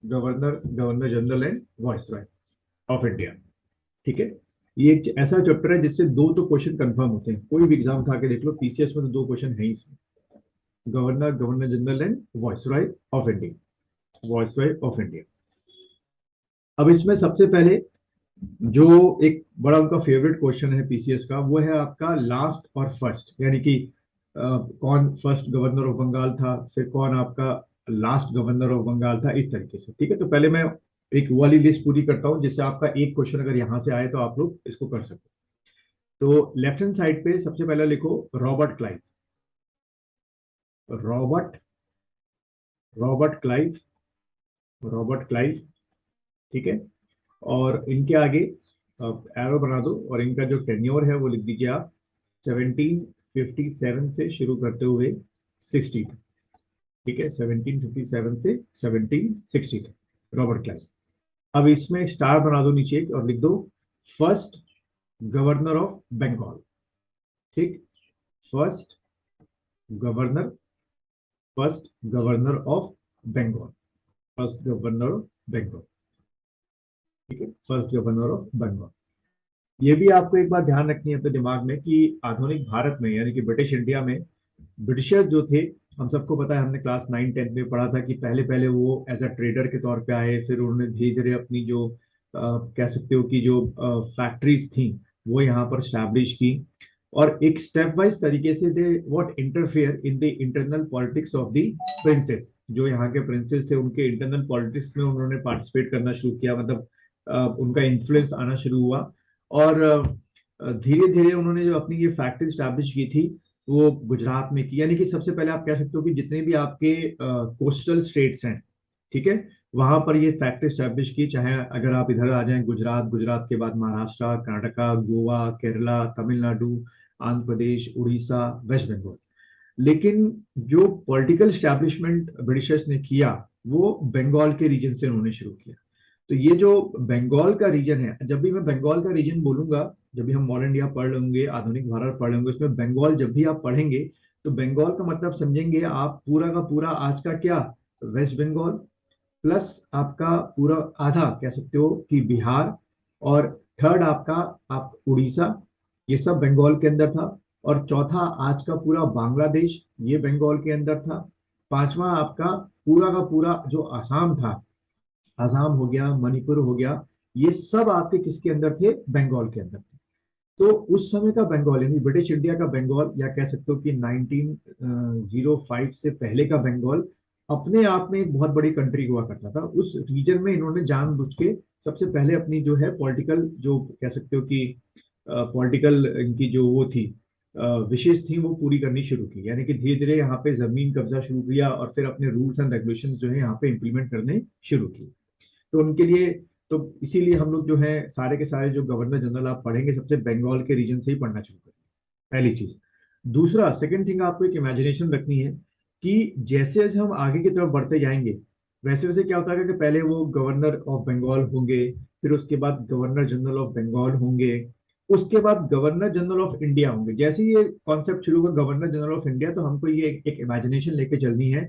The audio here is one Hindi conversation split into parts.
Governor general and viceroy of India. ठीक है, ये एक ऐसा चैप्टर है जिससे दो तो क्वेश्चन कंफर्म होते हैं, कोई भी एग्जाम उठा के देख लो, पीसीएस में तो दो क्वेश्चन है ही इसमें। Governor general and viceroy of India, viceroy of India. अब इसमें सबसे पहले जो एक बड़ा उनका फेवरेट क्वेश्चन है पीसीएस का, वो है आपका लास्ट और फर्स्ट, यानी कि कौन फर्स्ट गवर्नर ऑफ बंगाल था, फिर कौन आपका लास्ट गवर्नर ऑफ बंगाल था, इस तरीके से। ठीक है, तो पहले मैं एक वाली लिस्ट पूरी करता हूं, जिससे आपका एक क्वेश्चन अगर यहां से आए तो आप लोग इसको कर सकते हो। तो लेफ्ट हैंड साइड पे सबसे पहले लिखो Robert Clive. Robert Robert Clive, Robert Clive. ठीक है, और इनके आगे एरो बना दो, और इनका जो टेन्योर है वो लिख दीजिए आप 1757 से शुरू करते हुए 60 तक। ठीक है, 1757 से 1760 तक रॉबर्ट क्लाइव। अब इसमें स्टार बना दो नीचे और लिख दो फर्स्ट गवर्नर ऑफ बंगाल। ठीक, first governor, first governor of Bengal, first governor of Bengal. ठीक है, फर्स्ट गवर्नर ऑफ बंगाल। ये भी आपको एक बात ध्यान रखनी है अपने दिमाग में कि आधुनिक भारत में, यानी कि ब्रिटिश इंडिया में, ब्रिटिशर्स जो थे, हम सबको पता है, हमने क्लास 9 10 में पढ़ा था कि पहले पहले वो एज अ ट्रेडर के तौर पे आए, फिर उन्होंने धीरे धीरे अपनी जो कह सकते हो कि जो फैक्ट्रीज थी वो यहाँ पर स्टैब्लिश की, और एक स्टेप वाइज तरीके से they what interfere in the internal politics of the princes. जो यहाँ के प्रिंसेस थे उनके इंटरनल पॉलिटिक्स में उन्होंने पार्टिसिपेट करना शुरू किया, मतलब उनका इन्फ्लुएंस आना शुरू हुआ। और धीरे धीरे उन्होंने जो अपनी ये फैक्ट्री स्टैब्लिश की थी वो गुजरात में की, यानी कि सबसे पहले आप कह सकते हो कि जितने भी आपके कोस्टल स्टेट्स हैं, ठीक है, वहां पर ये फैक्ट्री स्टैब्लिश की। चाहे अगर आप इधर आ जाएं गुजरात, गुजरात के बाद महाराष्ट्र, कर्नाटका, गोवा, केरला, तमिलनाडु, आंध्र प्रदेश, उड़ीसा, वेस्ट बंगाल। लेकिन जो पॉलिटिकल स्टैब्लिशमेंट ब्रिटिशर्स ने किया वो बंगाल के रीजन से उन्होंने शुरू किया। तो ये जो बंगाल का रीजन है, जब भी मैं बंगाल का रीजन बोलूंगा, जब भी हम मॉडर्न इंडिया पढ़ लेंगे, आधुनिक भारत पढ़ लेंगे, उसमें बंगाल जब भी आप पढ़ेंगे तो बंगाल का मतलब समझेंगे आप पूरा का पूरा आज का क्या, वेस्ट बंगाल, प्लस आपका पूरा आधा कह सकते हो कि बिहार, और थर्ड आपका आप उड़ीसा, ये सब बंगाल के अंदर था। और चौथा आज का पूरा बांग्लादेश, ये बंगाल के अंदर था। पांचवा आपका पूरा का पूरा जो आसाम था, आसाम हो गया, मणिपुर हो गया, ये सब आपके किसके अंदर थे, बंगाल के अंदर थे। तो उस समय का बंगाल, यानी ब्रिटिश इंडिया का बंगाल, या कह सकते हो कि 1905 से पहले का बंगाल, अपने आप में एक बहुत बड़ी कंट्री हुआ करता था। उस रीजन में इन्होंने जानबूझ के सबसे पहले अपनी जो है पॉलिटिकल, जो कह सकते हो कि पॉलिटिकल इनकी जो वो थी विशेष थी, वो पूरी करनी शुरू की। यानी कि धीरे धीरे यहाँ पे जमीन कब्जा शुरू किया, और फिर अपने रूल्स एंड रेगुलेशन जो है यहाँ पे इंप्लीमेंट करने शुरू किए। तो उनके लिए, तो इसीलिए हम लोग जो है सारे के सारे जो गवर्नर जनरल आप पढ़ेंगे सबसे बंगाल के रीजन से ही पढ़ना शुरू करें, पहली चीज। दूसरा, सेकंड थिंग, आपको एक इमेजिनेशन रखनी है कि जैसे जैसे हम आगे की तरफ बढ़ते जाएंगे, वैसे वैसे क्या होता है कि पहले वो गवर्नर ऑफ बंगाल होंगे, फिर उसके बाद गवर्नर जनरल ऑफ बंगाल होंगे, उसके बाद गवर्नर जनरल ऑफ इंडिया होंगे। जैसे ही ये कॉन्सेप्ट शुरू हुआ गवर्नर जनरल ऑफ इंडिया, तो हमको ये एक इमेजिनेशन लेके चलनी है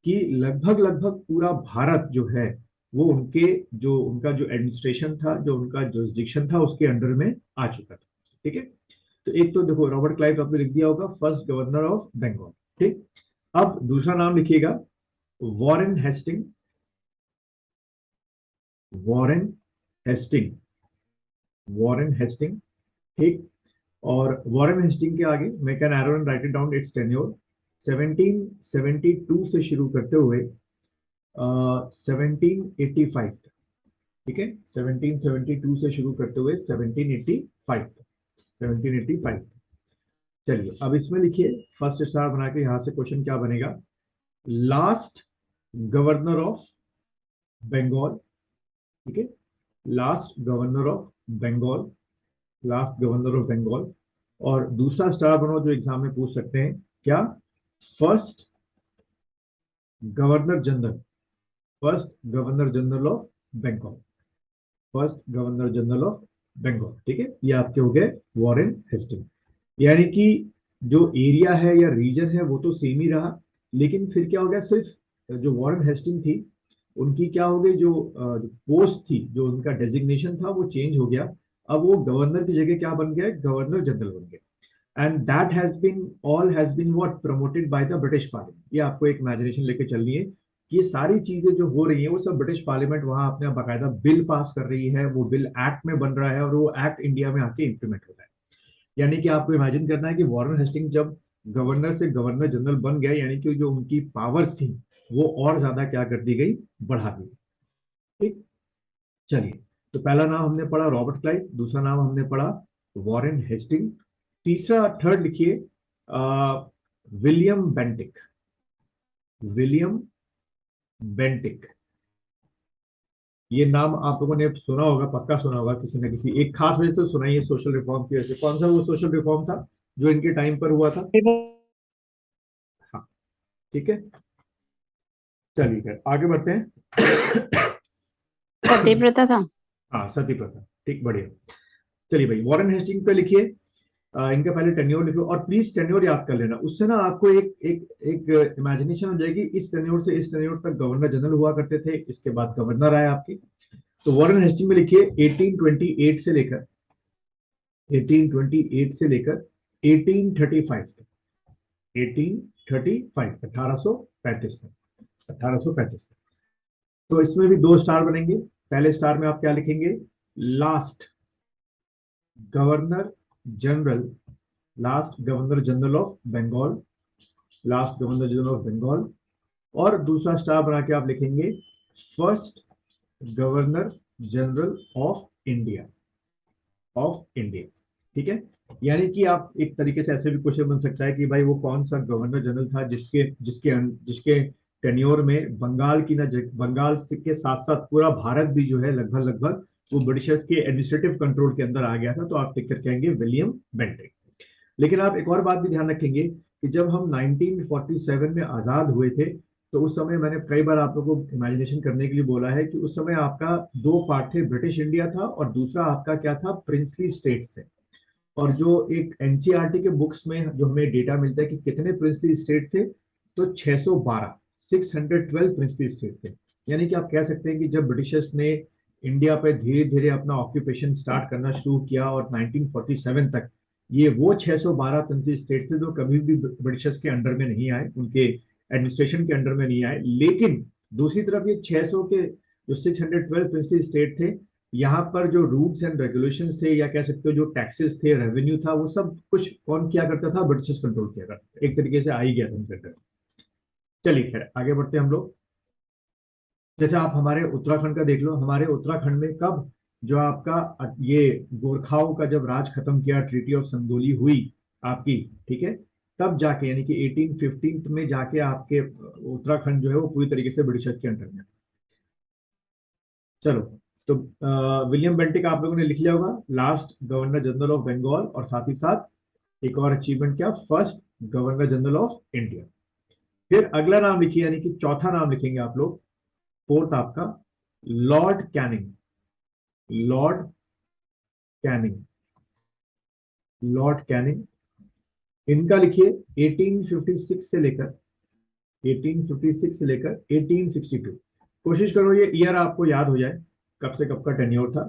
कि लगभग लगभग पूरा भारत जो है वो उनके, जो उनका जो एडमिनिस्ट्रेशन था, जो उनका जुरिस्डिक्शन था, उसके अंडर में आ चुका था। ठीक है, तो एक तो देखो रॉबर्ट क्लाइव आपने लिख दिया होगा, फर्स्ट गवर्नर ऑफ बंगाल। ठीक, अब दूसरा नाम लिखिएगा Warren Hasting, Warren Hasting, Warren Hasting. ठीक, और वॉरेन हेस्टिंग के आगे मैं can arrow and write it down its tenure 1772 से शुरू करते हुए 1785 तक। ठीक है, 1772 से शुरू करते हुए 1785 तक, 1785 तक। चलिए अब इसमें लिखिए, फर्स्ट स्टार बना के यहां से क्वेश्चन क्या बनेगा, लास्ट गवर्नर ऑफ बंगाल। ठीक है, last governor of Bengal, last governor of Bengal. और दूसरा स्टार बनाओ जो एग्जाम में पूछ सकते हैं, क्या, first governor general, first governor general of Bengal, first governor general of Bengal. ठीक है, ये आपके हो गए वॉरेन हेस्टिंग। यानी कि जो एरिया है या रीजन है वो तो सेम ही रहा, लेकिन फिर क्या हो गया, सिर्फ जो वॉरेन हेस्टिंग थी उनकी क्या हो गई, जो पोस्ट थी, जो उनका डेजिग्नेशन था वो चेंज हो गया। अब वो गवर्नर की जगह क्या बन गया, गवर्नर जनरल बन गया। And that has been all has been what promoted by the British parliament. ये आपको एक इमेजिनेशन लेके चलनी है कि ये सारी चीजें जो हो रही हैं वो सब ब्रिटिश पार्लियामेंट वहां अपने बाकायदा बिल पास कर रही है, वो बिल एक्ट में बन रहा है और वो एक्ट इंडिया में आके इंप्लीमेंट होता है। यानी कि आपको इमेजिन करना है कि वॉरेन हेस्टिंग जब गवर्नर से गवर्नर जनरल बन गया, यानी कि जो उनकी पावर्स थी वो और ज्यादा क्या कर दी गई, बढ़ा दी गई। ठीक, चलिए। तो पहला नाम हमने पढ़ा रॉबर्ट क्लाइव, दूसरा नाम हमने पढ़ा वॉरेन हेस्टिंग, तीसरा थर्ड लिखिए विलियम बेंटिक। विलियम बेंटिक, ये नाम आप लोगों ने सुना होगा, पक्का सुना होगा, किसी न किसी एक खास वजह से सुना ही है, सोशल रिफॉर्म की वजह से। कौन सा वो सोशल रिफॉर्म था जो इनके टाइम पर हुआ था? हाँ, ठीक है, चलिए फिर आगे बढ़ते हैं। सती प्रथा था। हाँ, सती प्रथा, ठीक, बढ़िया। चलिए भाई, वॉरेन हेस्टिंग पे लिखिए, इनका पहले टेन्योर लिखो और प्लीज टेन्योर याद कर लेना, उससे ना आपको एक एक एक इमेजिनेशन हो जाएगी, इस टेन्योर से इस टेन्योर तक गवर्नर जनरल हुआ करते थे, इसके बाद गवर्नर आए आपकी। तो वॉरेन हेस्टिंग में लिखिए 1828 से लेकर 1828 से लेकर 1835 तक, 1835 1835 तक, 1835 तक। तो इसमें भी दो स्टार बनेंगे। पहले स्टार में आप क्या लिखेंगे, last governor general, last governor general of Bengal, last governor general of Bengal. और दूसरा स्टार बना के आप लिखेंगे first governor general of India, of India. ठीक है, यानी कि आप एक तरीके से ऐसे भी क्वेश्चन बन सकता है कि भाई वो कौन सा गवर्नर जनरल था जिसके जिसके जिसके टेन्योर में बंगाल की ना, बंगाल के साथ साथ पूरा भारत भी जो है लगभग लगभग वो ब्रिटिशर्स के एडमिनिस्ट्रेटिव कंट्रोल के अंदर आ गया था। तो आप टिक कर कहेंगे विलियम बेंटिक। लेकिन आप एक और बात भी ध्यान रखेंगे कि जब हम 1947 में आजाद हुए थे, तो उस समय मैंने कई बार आप लोगों को इमेजिनेशन करने के लिए बोला है कि उस समय आपका दो पार्ट थे, ब्रिटिश इंडिया था और दूसरा आपका क्या था, प्रिंसली स्टेट्स थे। और जो एक एनसीईआरटी के बुक्स में जो हमें डेटा मिलता है कि कितने प्रिंसली स्टेट थे, तो 612, 612 प्रिंसली स्टेट थे। यानी कि आप कह सकते हैं कि जब ब्रिटिशर्स ने इंडिया पे धीरे धीरे अपना ऑक्यूपेशन स्टार्ट करना शुरू किया और 1947 तक ये वो 612 प्रिंसली स्टेट थे जो कभी भी ब्रिटिशर्स के अंडर में नहीं आए, उनके एडमिनिस्ट्रेशन के अंडर में नहीं आए। लेकिन दूसरी तरफ ये 600 के जो 612 प्रिंसली स्टेट थे, यहाँ पर जो रूल्स एंड रेगुलेशंस थे या कह सकते हो जो टैक्सेस थे, रेवेन्यू था, वो सब कुछ कौन किया करता था, ब्रिटिशर्स कंट्रोल किया करता था, एक तरीके से आ ही गया था उनके अंदर। चलिए खैर आगे बढ़ते हैं हम लोग। जैसे आप हमारे उत्तराखंड का देख लो, हमारे उत्तराखंड में कब जो आपका ये गोरखाओं का जब राज खत्म किया, ट्रीटी ऑफ संगोली हुई आपकी, ठीक है, तब जाके यानी कि 1815 में जाके आपके उत्तराखंड जो है वो पूरी तरीके से ब्रिटिशर्स के अंडर में। चलो, तो विलियम बेंटिक आप लोगों ने लिख लिया होगा, last governor general of Bengal, और साथ ही साथ एक और अचीवमेंट क्या, first governor general of India. फिर अगला नाम लिखिए, यानी कि चौथा नाम लिखेंगे आप लोग, फोर्थ आपका Lord Canning, Lord Canning, Lord Canning. इनका लिखिए 1856 से लेकर 1856 से लेकर 1862। कोशिश करो ये ईयर आपको याद हो जाए कब से कब का टेन्योर था।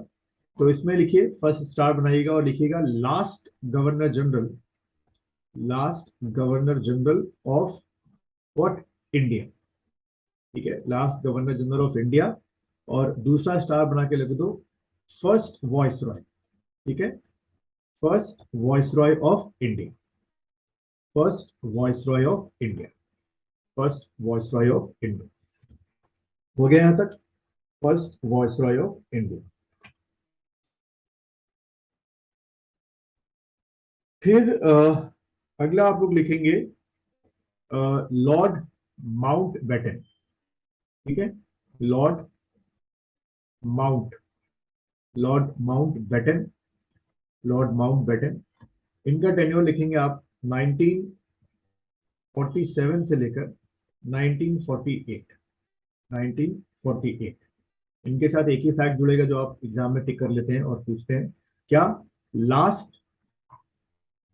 तो इसमें लिखिए, फर्स्ट स्टार बनाइएगा और लिखिएगा last governor general, last governor general of what, India. ठीक है, last governor general of India. और दूसरा स्टार बना के लिख दो फर्स्ट वॉइस रॉय। ठीक है, first voice Roy of India, first voice Roy of India, first voice Roy of India. हो गया यहां तक, first voice Roy of India. फिर अगला आप लोग लिखेंगे लॉर्ड माउंट बैटन। ठीक है, Lord Mount, Lord Mountbatten, Lord Mountbatten. इनका टेन्योर लिखेंगे आप 1947 से लेकर 1948, 1948। इनके साथ एक ही फैक्ट जुड़ेगा जो आप एग्जाम में टिक कर लेते हैं और पूछते हैं, क्या लास्ट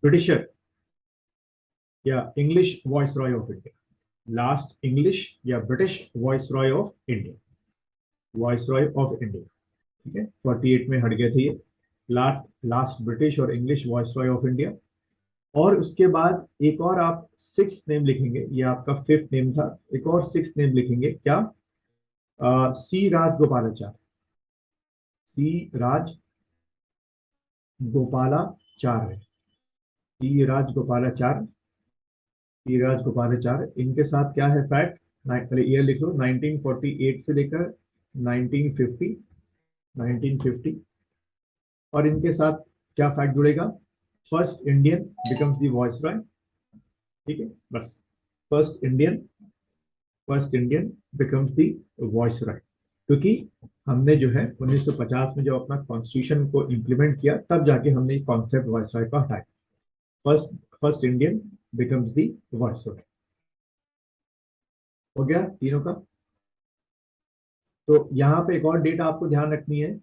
ब्रिटिशर या English viceroy of India, last English या British viceroy of India. Viceroy of India, ठीक है। 48 में हट गए थे ये, लास्ट ब्रिटिश और इंग्लिश वाइसरॉय ऑफ इंडिया। और उसके बाद एक और आप सिक्स नेम लिखेंगे, ये आपका फिफ्थ नेम था, एक और सिक्स नेम लिखेंगे, क्या? सी राजगोपालाचार्य, सी राज गोपालाचार्य, सी राजगोपालाचार्य, सी राजगोपालाचार्य। इनके साथ क्या है फैक्ट, पहले ईयर लिख लो, 1948 से लेकर 1950, 1950। और इनके साथ क्या फैक्ट जुड़ेगा? First Indian becomes the viceroy, ठीक है, बस। First Indian, first Indian becomes the viceroy. क्योंकि हमने जो है 1950 में जब अपना कॉन्स्टिट्यूशन को इंप्लीमेंट किया, तब जाके हमने कॉन्सेप्ट वॉइसरॉय का हटाया। First first Indian becomes the viceroy. हो गया तीनों का। तो यहाँ पे एक और डेट आपको ध्यान रखनी है,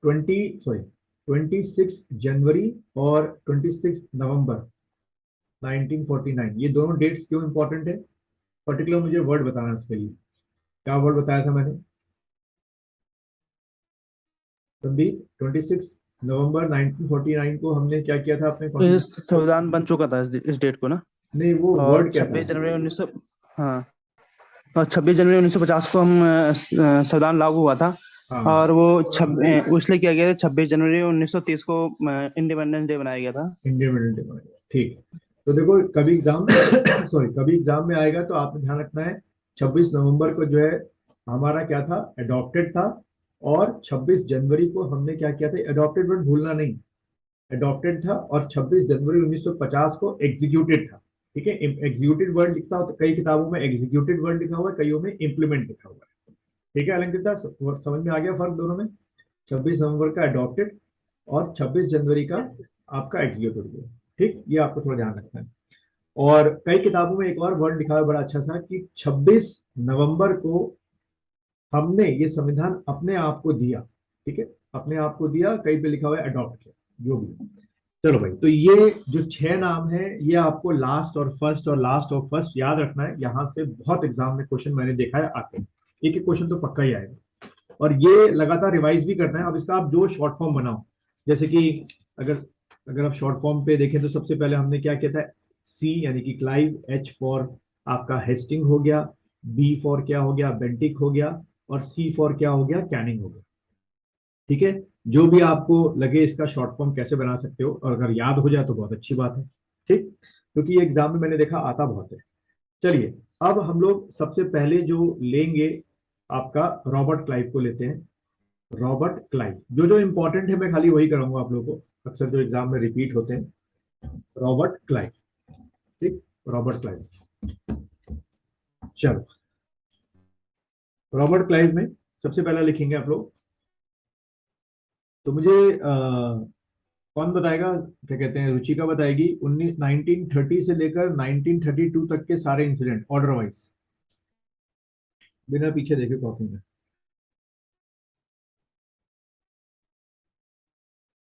26 जनवरी और 26 नवंबर 1949। ये दोनों डेट्स क्यों इंपॉर्टेंट है? पर्टिकुलर मुझे वर्ड बताना इसके लिए, क्या वर्ड बताया था मैंने संदीप? 26 नवंबर 1949 को हमने क्या किया था अपने कॉन्स्टिट्यूशन? संविधान बन चुका था इस डेट को ना। नहीं, वो और वर्ड क्या था? 26 जनवरी 1900, हाँ, और 26 जनवरी 1950 को हम संविधान लागू हुआ था। हाँ, और वो इसलिए किया गया था 26 जनवरी 1930 को इंडिपेंडेंस डे बनाया गया था। इंडिपेंडेंट डे बनाया, ठीक। तो देखो कभी एग्जाम सॉरी कभी एग्जाम में आएगा तो आपने ध्यान रखना है, 26 नवंबर को जो है हमारा क्या था, अडॉप्टेड था। और 26 जनवरी को हमने क्या किया था, अडॉप्टेड वर्ड भूलना नहीं, अडॉप्टेड था। और 26 जनवरी 1950 को एग्जीक्यूटेड था, ठीक है। एग्जीक्यूटेड वर्ड लिखता हो तो कई किताबों में एग्जीक्यूटेड वर्ड लिखा हुआ है, कईयों में इंप्लीमेंट लिखा हुआ है, ठीक है। अलंकृता समझ में आ गया फर्क दोनों में? 26 नवंबर का अडॉप्टेड और 26 जनवरी का आपका एग्जीक्यूटेड, ठीक। ये आपको थोड़ा ध्यान रखना है। और कई किताबों में एक और वर्ड लिखा है बड़ा अच्छा सा, कि 26 नवंबर को हमने ये संविधान अपने आप को दिया, ठीक है, अपने आप को दिया। कहीं पे लिखा हुआ है अडॉप्ट किया, जो भी। चलो भाई, तो ये जो 6 नाम है, ये आपको लास्ट और फर्स्ट और लास्ट और फर्स्ट याद रखना है। यहां से बहुत एग्जाम में क्वेश्चन मैंने देखा है आते हैं, एक एक क्वेश्चन तो पक्का ही आएगा। और ये लगातार रिवाइज भी करना है। अब इसका आप जो शॉर्ट फॉर्म बनाओ, जैसे कि अगर अगर आप शॉर्ट फॉर्म पे देखें तो सबसे पहले हमने क्या किया था, सी यानी कि क्लाइव, एच फॉर आपका हेस्टिंग हो गया, बी फॉर क्या हो गया, बेंटिक हो गया, और सी फॉर क्या हो गया, कैनिंग हो गया, ठीक है। जो भी आपको लगे इसका शॉर्ट फॉर्म कैसे बना सकते हो, और अगर याद हो जाए तो बहुत अच्छी बात है, ठीक। क्योंकि ये एग्जाम में मैंने देखा आता बहुत है। चलिए, अब हम लोग सबसे पहले जो लेंगे आपका रॉबर्ट क्लाइव को लेते हैं। रॉबर्ट क्लाइव, जो जो इंपॉर्टेंट है मैं खाली वही कराऊंगा आप लोगों को, अक्सर जो एग्जाम में रिपीट होते हैं। रॉबर्ट क्लाइव, ठीक, रॉबर्ट क्लाइव। चलो, रॉबर्ट क्लाइव में सबसे पहला लिखेंगे आप लोग। तो मुझे कौन बताएगा, क्या कहते हैं, रुचिका बताएगी 1930 से लेकर 1932 तक के सारे इंसिडेंट ऑर्डर वाइज, बिना पीछे देखे कॉपी में।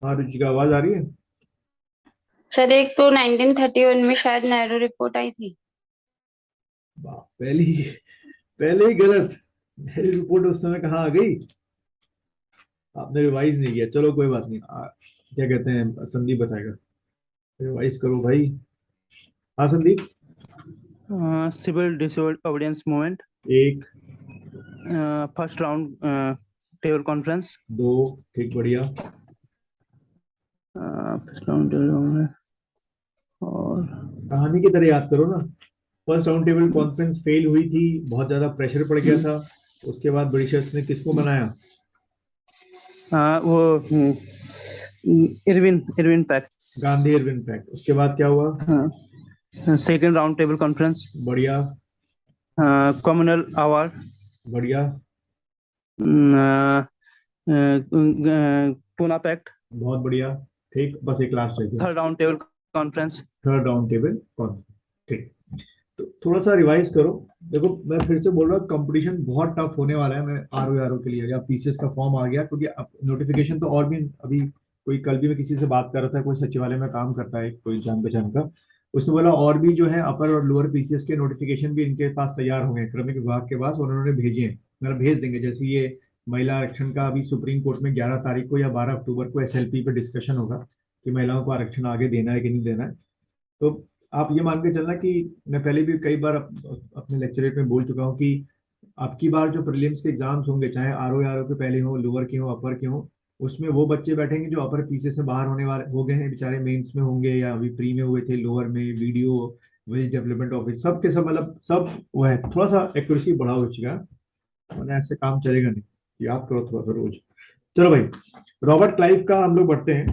हाँ रुचिका, आवाज आ रही है? सर एक तो 1931 में शायद नेहरू रिपोर्ट आई थी। पहले ही गलत। मेरी रिपोर्ट उस समय कहाँ आ गई, आपने रिवाइज नहीं किया। चलो कोई बात नहीं, क्या कहते हैं, संदीप बताएगा, रिवाइज करो भाई। हाँ संदीप। सिविल डिसोबीडियंस मूवमेंट, एक, फर्स्ट राउंड टेबल कॉन्फ्रेंस, दो, ठीक, बढ़िया। फर्स्ट राउंड टेबल, और कहानी की तरह याद करो ना। First round table conference fail हुई थी, बहुत ज्यादा प्रेशर पड़ गया था। उसके बाद ब्रिटिशर्स ने किसको बनाया? वो Irwin pact. Gandhi Irwin pact. उसके बाद क्या हुआ? सेकेंड राउंड टेबल कॉन्फ्रेंस, बढ़िया, कॉमनवेल्थ अवार्ड, बढ़िया, पूना पैक्ट, बहुत बढ़िया, ठीक। बस एक लास्ट रह गया, third round table conference. Third round table conference, ठीक। तो थोड़ा सा रिवाइज करो। देखो मैं फिर से बोल रहा हूँ, कंपटीशन बहुत टफ होने वाला है। मैं आर ओ के लिए, या पीसीएस का फॉर्म आ गया, क्योंकि नोटिफिकेशन तो और भी अभी, कोई कल भी मैं किसी से बात कर रहा था, कोई सचिवालय में काम करता है कोई जान पहचान का, उसने बोला और भी जो है अपर और लोअर पीसीएस के नोटिफिकेशन भी इनके पास तैयार हो गए क्रमिक विभाग के पास, और उन्होंने भेजे हैं, मतलब भेज देंगे। जैसे ये महिला आरक्षण का अभी सुप्रीम कोर्ट में 11 तारीख को या 12 अक्टूबर को एसएलपी पे डिस्कशन होगा कि महिलाओं को आरक्षण आगे देना है कि नहीं देना है। तो आप ये मान के चलना कि मैं पहले भी कई बार अपने लेक्चरेट में बोल चुका हूँ कि आपकी बार जो प्रीलिम्स के एग्जाम्स होंगे, चाहे आरओ के पहले हो, लोअर के हो, अपर के हो, उसमें वो बच्चे बैठेंगे जो अपर पीसीएस से बाहर होने वाले हो गए हैं, बेचारे मेंस में होंगे या अभी प्री में हुए थे, लोअर में वीडियो विलेज डेवलपमेंट ऑफिस, सब के सब मतलब सब वो है, थोड़ा सा एक्यूरेसी बढ़ा हो चुका, वरना ऐसे काम चलेगा नहीं, याद करो थोड़ा सा रोज। चलो भाई, रॉबर्ट क्लाइव का हम लोग बढ़ते हैं,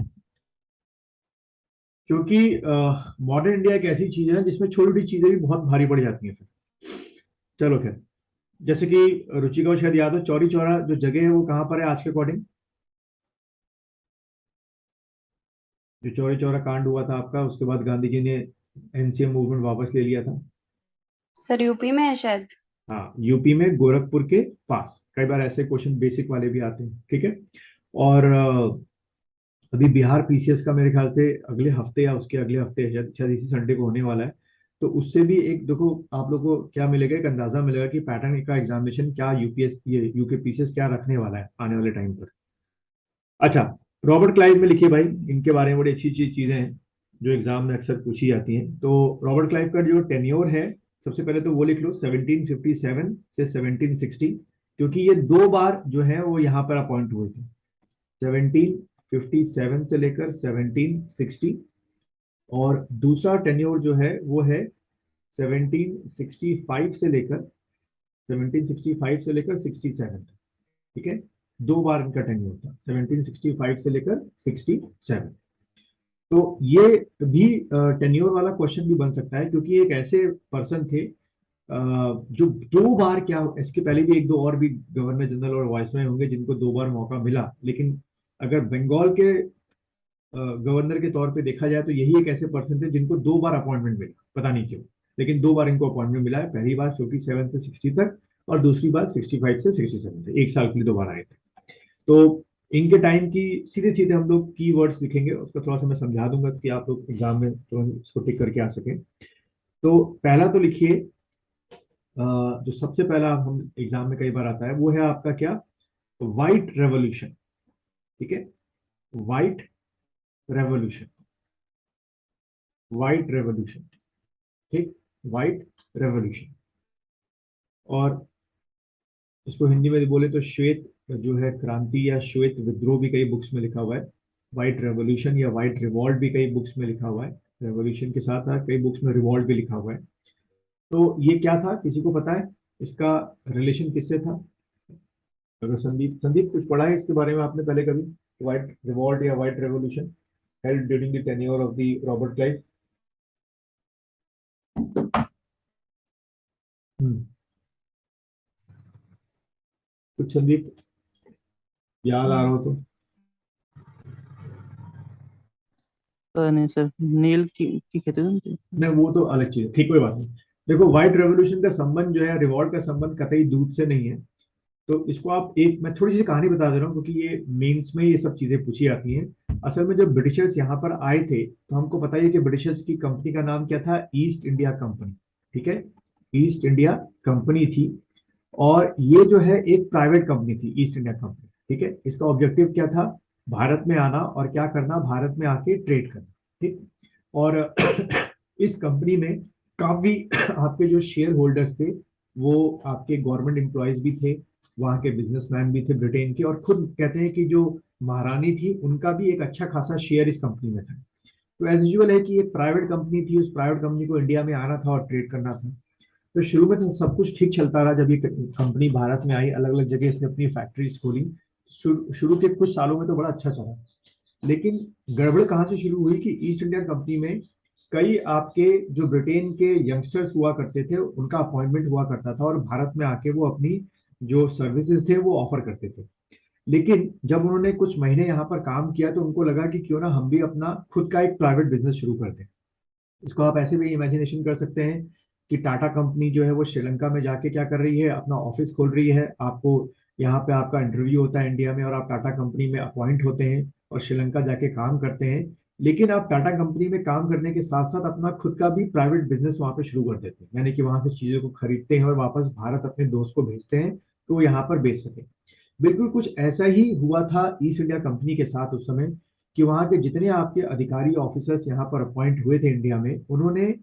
क्योंकि मॉडर्न इंडिया एक ऐसी चीज है जिसमें छोटी छोटी चीजें भी बहुत भारी पड़ जाती हैं फिर। चलो खैर, जैसे कि रुचिका को शायद याद हो, चौरी चौरा जो जगह है वो कहाँ पर है आज के अकॉर्डिंग? जो चौरी चौरा कांड हुआ था आपका, उसके बाद गांधी जी ने एनसीएम मूवमेंट वापस ले लिया था। सर यूपी में है शायद। हाँ, यूपी में गोरखपुर के पास। कई बार ऐसे क्वेश्चन बेसिक वाले भी आते हैं, ठीक है। और अभी बिहार पीसीएस का मेरे ख्याल से अगले हफ्ते या उसके अगले हफ्ते शायद इसी संडे को होने वाला है। तो उससे भी एक देखो आप लोगों को क्या मिलेगा, एक अंदाजा मिलेगा कि पैटर्न का एग्जामिनेशन क्या यूपीएस ये यूके पीसीएस क्या रखने वाला है आने वाले टाइम पर। अच्छा, रॉबर्ट क्लाइव में लिखिए भाई, इनके बारे में बड़ी अच्छी अच्छी चीजें हैं जो एग्जाम में अक्सर पूछी जाती हैं। तो रॉबर्ट क्लाइव का जो टेन्योर है, सबसे पहले तो वो लिख लो 1757 से 1760, क्योंकि ये 2 बार जो है वो यहाँ पर अपॉइंट हुए थे, 1757 से लेकर 1760, और दूसरा टेन्योर जो है वो है 1765 से लेकर 67, ठीक है। 2 बार इनका टेन्योर था, 1765 से लेकर 67। तो ये भी टेन्योर वाला क्वेश्चन भी बन सकता है, क्योंकि एक ऐसे पर्सन थे जो 2 बार, क्या इसके पहले भी 1-2 और भी गवर्नर जनरल और वाइसरॉय होंगे जिनको 2 बार मौका मिला, लेकिन अगर बंगाल के गवर्नर के तौर पे देखा जाए तो यही एक ऐसे पर्सन थे जिनको 2 बार अपॉइंटमेंट मिला, पता नहीं क्यों, लेकिन 2 बार इनको अपॉइंटमेंट मिला है। पहली बार 57 से 60 तक, और दूसरी बार 65 से 67 तक, 1 साल के लिए 2 बार आए थे। तो इनके टाइम की सीधे सीधे हम लोग की वर्ड्स लिखेंगे, उसका थोड़ा सा मैं समझा दूंगा कि आप लोग एग्जाम में तो इसको टिक करके आ सके। तो पहला तो लिखिए, जो सबसे पहला हम एग्जाम में कई बार आता है वो है आपका क्या, व्हाइट रेवोल्यूशन, ठीक है। व्हाइट रेवोल्यूशन, व्हाइट रेवोल्यूशन, ठीक, व्हाइट रेवोल्यूशन। और इसको हिंदी में बोले तो श्वेत जो है क्रांति या श्वेत विद्रोह भी कई बुक्स में लिखा हुआ है। व्हाइट रेवोल्यूशन या व्हाइट रिवॉल्ट भी कई बुक्स में लिखा हुआ है। रेवोल्यूशन के साथ साथ कई बुक्स में रिवॉल्ट भी लिखा हुआ है। तो ये क्या था, किसी को पता है इसका रिलेशन किससे था? अगर संदीप संदीप कुछ पढ़ा है इसके बारे में आपने पहले कभी, व्हाइट रिवॉल्ट या white revolution held during the tenure of the Robert Clive? कुछ संदीप याद आ रहा हो तो? नहीं सर, नील की खेती नहीं, वो तो अलग चीज है, ठीक, कोई बात नहीं। देखो, व्हाइट रेवोल्यूशन का संबंध जो है रिवॉल्ट का संबंध कतई दूध से नहीं है। तो इसको आप एक, मैं थोड़ी सी कहानी बता दे रहा हूँ, क्योंकि ये मेंस में ये सब चीजें पूछी जाती हैं। असल में जब ब्रिटिशर्स यहाँ पर आए थे तो हमको पता है कि ब्रिटिशर्स की कंपनी का नाम क्या था, ईस्ट इंडिया कंपनी, ठीक है। ईस्ट इंडिया कंपनी थी, और ये जो है एक प्राइवेट कंपनी थी, ईस्ट इंडिया कंपनी, ठीक है। इसका ऑब्जेक्टिव क्या था, भारत में आना और क्या करना, भारत में आके ट्रेड करना, ठीक। और इस कंपनी में काफी आपके जो शेयर होल्डर्स थे वो आपके गवर्नमेंट एम्प्लॉयज भी थे, वहाँ के बिजनेसमैन भी थे ब्रिटेन के, और खुद कहते हैं कि जो महारानी थी उनका भी एक अच्छा खासा शेयर इस कंपनी में था। तो एज यूजुअल है कि एक प्राइवेट कंपनी थी, उस प्राइवेट कंपनी को इंडिया में आना था और ट्रेड करना था। तो शुरू में तो सब कुछ ठीक चलता रहा। जब ये कंपनी भारत में आई, अलग अलग जगह इसने अपनी फैक्ट्रीज खोली, शुरू के कुछ सालों में तो बड़ा अच्छा चला। लेकिन गड़बड़ कहाँ से शुरू हुई कि ईस्ट इंडिया कंपनी में कई आपके जो ब्रिटेन के यंगस्टर्स हुआ करते थे उनका अपॉइंटमेंट हुआ करता था, और भारत में आके वो अपनी जो सर्विसेज थे वो ऑफर करते थे। लेकिन जब उन्होंने कुछ महीने यहाँ पर काम किया तो उनको लगा कि क्यों ना हम भी अपना खुद का एक प्राइवेट बिजनेस शुरू कर दें। इसको आप ऐसे भी इमेजिनेशन कर सकते हैं कि टाटा कंपनी जो है वो श्रीलंका में जाके क्या कर रही है, अपना ऑफिस खोल रही है। आपको यहाँ पे आपका इंटरव्यू होता है इंडिया में, और आप टाटा कंपनी में अपॉइंट होते हैं और श्रीलंका जाके काम करते हैं। लेकिन आप टाटा कंपनी में काम करने के साथ साथ अपना खुद का भी प्राइवेट बिजनेस वहाँ पे शुरू कर देते हैं, यानी कि वहां से चीजों को खरीदते हैं और वापस भारत अपने दोस्त को भेजते हैं तो वो यहाँ पर बेच सके। बिल्कुल कुछ ऐसा ही हुआ था ईस्ट इंडिया कंपनी के साथ उस समय, कि वहां के जितने आपके अधिकारी ऑफिसर्स यहाँ पर अपॉइंट हुए थे इंडिया में, उन्होंने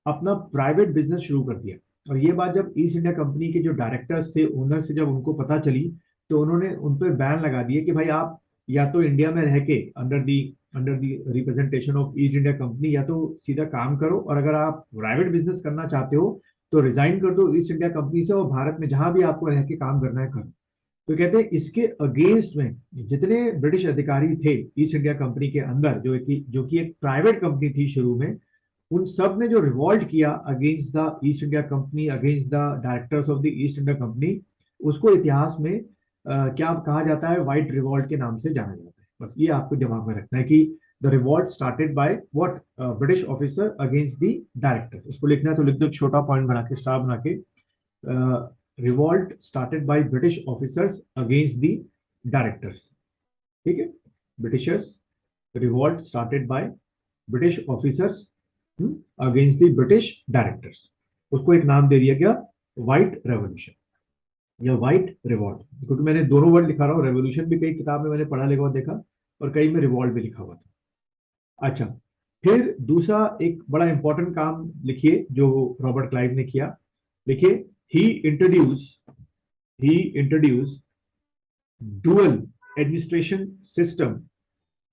अपना प्राइवेट बिजनेस शुरू कर दिया। और ये बात जब ईस्ट इंडिया कंपनी के जो डायरेक्टर्स थे, ओनर से जब उनको पता चली, तो उन्होंने उन पर बैन लगा दिए कि भाई आप या तो इंडिया में रह के under the representation of east India company या तो सीधा काम करो, और अगर आप प्राइवेट बिजनेस करना चाहते हो तो रिजाइन कर दो ईस्ट इंडिया कंपनी से, और भारत में जहां भी आपको रह के काम करना है करो। तो कहते हैं इसके अगेंस्ट में जितने ब्रिटिश अधिकारी थे ईस्ट इंडिया कंपनी के अंदर, जो कि एक प्राइवेट कंपनी थी शुरू में, उन सब ने जो रिवॉल्ट किया against the east India company, against the directors of the east India company, उसको इतिहास में क्या कहा जाता है, व्हाइट रिवॉल्ट के नाम से जाना जाता है। बस ये आपको दिमाग में रखना है कि the revolt started by what British officer against the director. उसको लिखना है तो लिख दो, छोटा पॉइंट बना के, स्टार बना के, revolt started by British officers against the directors। ठीक है, Britishers revolt started by British officers against the British directors. उसको एक नाम दे दिया गया व्हाइट रेवोल्यूशन या व्हाइट रिवॉल्ट, क्योंकि मैंने दोनों वर्ड लिखा रहा हूँ, रेवोल्यूशन भी कई किताब में मैंने पढ़ा लिखा देखा, और कई में रिवॉल्ट भी लिखा हुआ था। अच्छा, फिर दूसरा एक बड़ा इंपॉर्टेंट काम लिखिए जो रॉबर्ट क्लाइव ने किया। देखिए, he introduced dual administration system,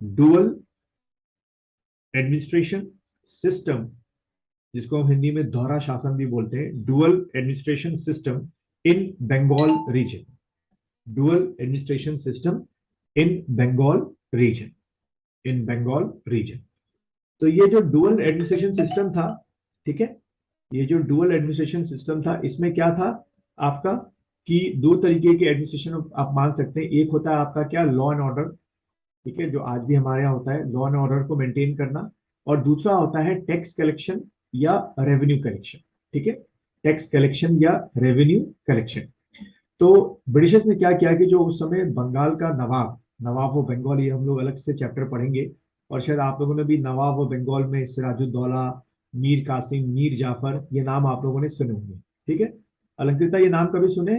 dual administration system, जिसको हम हिंदी में दोहरा शासन भी बोलते हैं, dual administration system in Bengal region, dual administration system in Bengal region, in Bengal region। तो ये जो डुअल एडमिनिस्ट्रेशन सिस्टम था, ठीक है, ये जो डुअल एडमिनिस्ट्रेशन सिस्टम था, इसमें क्या था आपका कि दो तरीके के एडमिनिस्ट्रेशन आप मान सकते हैं। एक होता है आपका क्या, लॉ एंड ऑर्डर, ठीक है, जो आज भी हमारे यहाँ होता है, लॉ एंड ऑर्डर को मेंटेन करना। और दूसरा होता है टैक्स कलेक्शन या रेवेन्यू कलेक्शन, ठीक है, टैक्स कलेक्शन या रेवेन्यू कलेक्शन। तो ब्रिटिशर्स ने क्या किया कि जो उस समय बंगाल का नवाब ऑफ बंगाल, ये हम लोग अलग से चैप्टर पढ़ेंगे, और शायद आप लोगों ने भी नवाब ऑफ बंगाल में सिराजुद्दौला, मीर कासिम, मीर जाफर, ये नाम आप लोगों ने सुने होंगे, ठीक है। अलंकृता, ये नाम कभी सुने,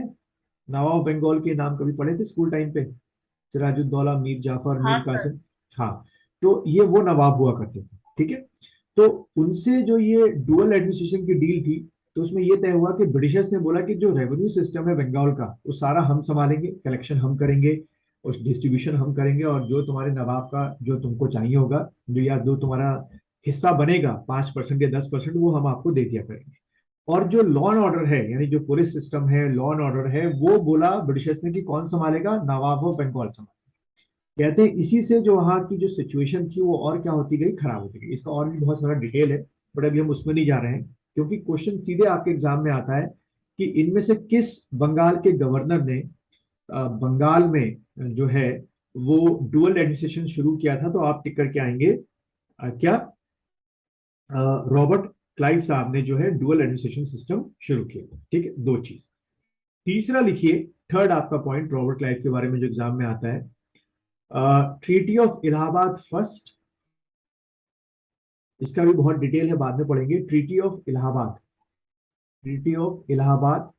नवाब ऑफ बंगाल के नाम कभी पढ़े थे स्कूल टाइम पे, सिराजुद्दौला, मीर जाफर, हाँ मीर सर। कासिम? हाँ, तो ये वो नवाब हुआ करते थे, ठीक है। तो उनसे जो ये डुअल एडमिनिस्ट्रेशन की डील थी, तो उसमें ये तय हुआ कि ब्रिटिशर्स ने बोला कि जो रेवेन्यू सिस्टम है बंगाल का, वो सारा हम संभालेंगे, कलेक्शन हम करेंगे, और डिस्ट्रीब्यूशन हम करेंगे, और जो तुम्हारे नवाब का जो तुमको चाहिए होगा, जो या जो तुम्हारा हिस्सा बनेगा 5% या 10%, वो हम आपको दे दिया करेंगे। और जो लॉ एंड ऑर्डर है, यानी जो पुलिस सिस्टम है, लॉ एंड ऑर्डर है, वो बोला ब्रिटिशर्स ने कि कौन संभालेगा, नवाब ऑफ बंगाल संभालेगा। कहते हैं इसी से जो वहां की जो सिचुएशन थी वो और क्या होती गई, खराब होती गई। इसका और भी बहुत सारा डिटेल है, बट अभी हम उसमें नहीं जा रहे हैं, क्योंकि क्वेश्चन सीधे आपके एग्जाम में आता है कि इनमें से किस बंगाल के गवर्नर ने बंगाल में जो है वो डुअल एडमिनिस्ट्रेशन शुरू किया था। तो आप टिक करके आएंगे क्या, रॉबर्ट क्लाइव साहब ने जो है डुअल एडमिनिस्ट्रेशन सिस्टम शुरू किया, ठीक है, दो चीज। तीसरा लिखिए, थर्ड आपका पॉइंट रॉबर्ट क्लाइव के बारे में जो एग्जाम में आता है, ट्रीटी ऑफ इलाहाबाद फर्स्ट, इसका भी बहुत डिटेल है, बाद में पढ़ेंगे। Treaty of Allahabad, treaty of Allahabad,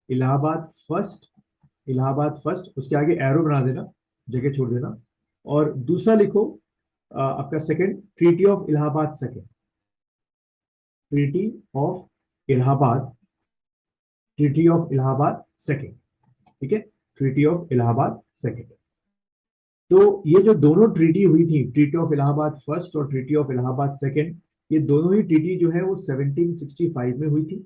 Allahabad first, Allahabad first, उसके आगे एरो बना देना, जगह छोड़ देना। और दूसरा लिखो आपका second, treaty of Allahabad second, treaty of Allahabad, treaty of Allahabad second, ठीक है, ट्रीटी ऑफ इलाहाबाद सेकंड। तो ये जो दोनों ट्रीटी हुई थी, ट्रीटी ऑफ इलाहाबाद फर्स्ट और ट्रीटी ऑफ इलाहाबाद सेकंड, ये दोनों ही ट्रीटी जो है वो 1765 में हुई थी,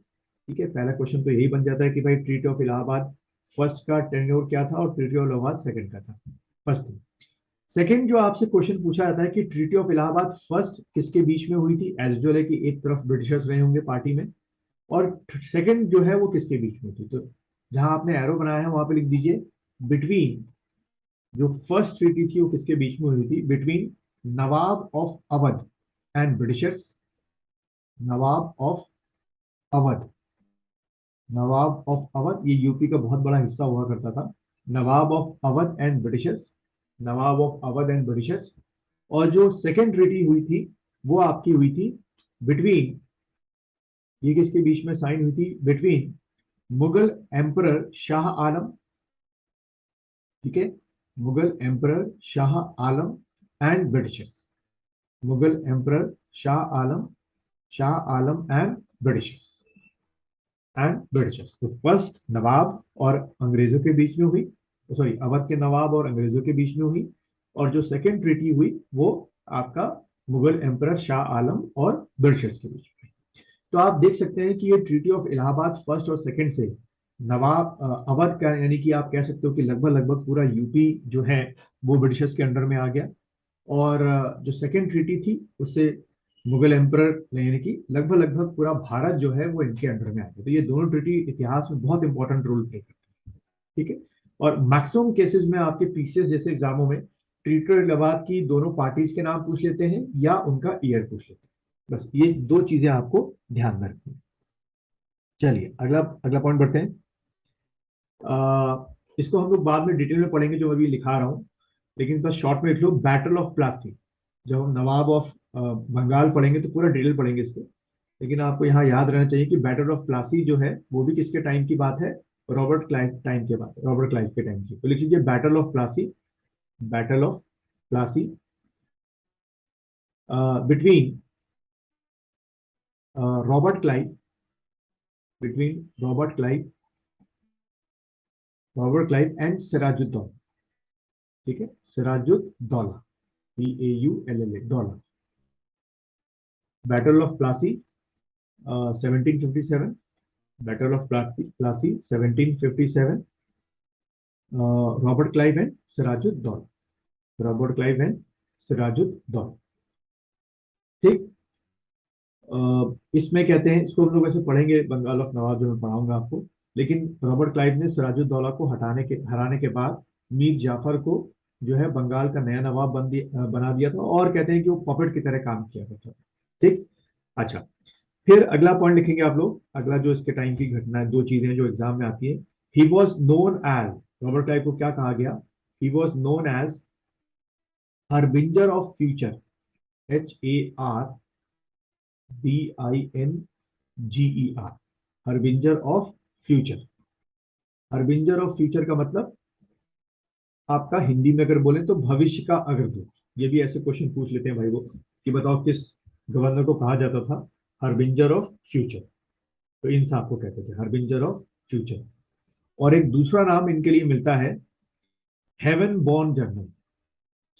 ठीक है। पहला क्वेश्चन तो यही बन जाता है कि भाई ट्रीटी ऑफ इलाहाबाद फर्स्ट का टेन्योर क्या था और ट्रीटी ऑफ इलाहाबाद सेकंड का था, फर्स्ट। सेकंड जो आपसे क्वेश्चन पूछा जाता है कि ट्रीटी ऑफ इलाहाबाद फर्स्ट किसके बीच में हुई थी, एज यूजुअल है कि एक तरफ ब्रिटिशर्स रहे होंगे पार्टी में, और सेकंड जो है वो किसके बीच में थी। तो जहां आपने एरो बनाया है वहां पे लिख दीजिए बिटवीन, जो फर्स्ट ट्रीटी थी वो किसके बीच में हुई थी, between Nawab of Awadh and britishers, Nawab of Awadh, Nawab of Awadh, ये यूपी का बहुत बड़ा हिस्सा हुआ करता था, Nawab of Awadh and britishers, Nawab of Awadh and britishers. और जो सेकेंड ट्रीटी हुई थी वो आपकी हुई थी बिटवीन, ये किसके बीच में साइन हुई थी, बिटवीन मुगल एम्परर शाह आलम, ठीक है, Mughal emperor Shah Alam and Britishers, Mughal emperor Shah Alam and Britishers. तो फर्स्ट नवाब और अंग्रेजों के बीच में हुई, सॉरी अवध के नवाब और अंग्रेजों के बीच में हुई, और जो सेकेंड ट्रीटी हुई वो आपका मुगल एम्परर शाह आलम और ब्रिटिशर्स के बीच में। तो आप देख सकते हैं कि ये ट्रीटी ऑफ इलाहाबाद फर्स्ट और सेकेंड से नवाब अवध का, यानी कि आप कह सकते हो कि लगभग पूरा यूपी जो है वो ब्रिटिशर्स के अंडर में आ गया, और जो सेकेंड ट्रीटी थी उससे मुगल एम्परर यानी कि लगभग पूरा भारत जो है वो इनके अंडर में आ गया। तो ये दोनों ट्रीटी इतिहास में बहुत इंपॉर्टेंट रोल प्ले करते हैं। ठीक है, और मैक्सिमम केसेस में आपके पीसीएस जैसे एग्जामों में ट्रीटी ऑफ इलाहाबाद की दोनों पार्टीज के नाम पूछ लेते हैं या उनका ईयर पूछ लेते हैं। बस ये दो चीजें आपको ध्यान में रखनी है। चलिए अगला अगला पॉइंट बढ़ते हैं। इसको हम लोग बाद में डिटेल में पढ़ेंगे जो अभी लिखा रहा हूं, लेकिन बस शॉर्ट में लिख लो, बैटल ऑफ प्लासी। जब हम नवाब ऑफ बंगाल पढ़ेंगे तो पूरा डिटेल पढ़ेंगे इसके, लेकिन आपको यहाँ याद रहना चाहिए कि बैटल ऑफ प्लासी जो है वो भी किसके टाइम की बात है, रॉबर्ट क्लाइव टाइम के बात, रॉबर्ट क्लाइव के टाइम की। तो लिख लीजिए battle of Plassey, battle of Plassey between Robert Clive, between Robert Clive and Sirajuddaulah. ठीक है, Sirajuddaulah, DAULLA, battle of Plassey 1757, battle of Plassey 1757, Robert Clive and Sirajuddaulah, Robert Clive and Sirajuddaulah. ठीक, इसमें कहते हैं, इसको हम लोग वैसे पढ़ेंगे बंगाल ऑफ नवाब जो मैं पढ़ाऊंगा आपको, लेकिन रॉबर्ट क्लाइव ने सिराजुद्दौला को हराने के बाद मीर जाफर को जो है बंगाल का नया नवाब बना दिया था, और कहते हैं कि वो पपेट की तरह काम किया करता था। ठीक, अच्छा, फिर अगला पॉइंट लिखेंगे आप लोग। अगला जो इसके टाइम की घटना है, दो चीजें जो एग्जाम में आती है। He was known as, Robert Clive को क्या कहा गया, he was known as harbinger of future, HARBINGER, harbinger of future. Harbinger of future का मतलब आपका हिंदी में अगर बोले तो भविष्य का अग्रदूत। ये भी ऐसे क्वेश्चन पूछ लेते हैं भाई वो, कि बताओ किस गवर्नर को कहा जाता था हरबिंजर ऑफ फ्यूचर, तो इन साहब को कहते थे हरबिंजर ऑफ फ्यूचर। और एक दूसरा नाम इनके लिए मिलता है हेवन बॉर्न जनरल,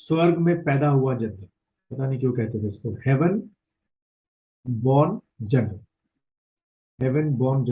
स्वर्ग में पैदा हुआ जनरल। पता नहीं क्यों कहते थे इसको heaven born general, heaven born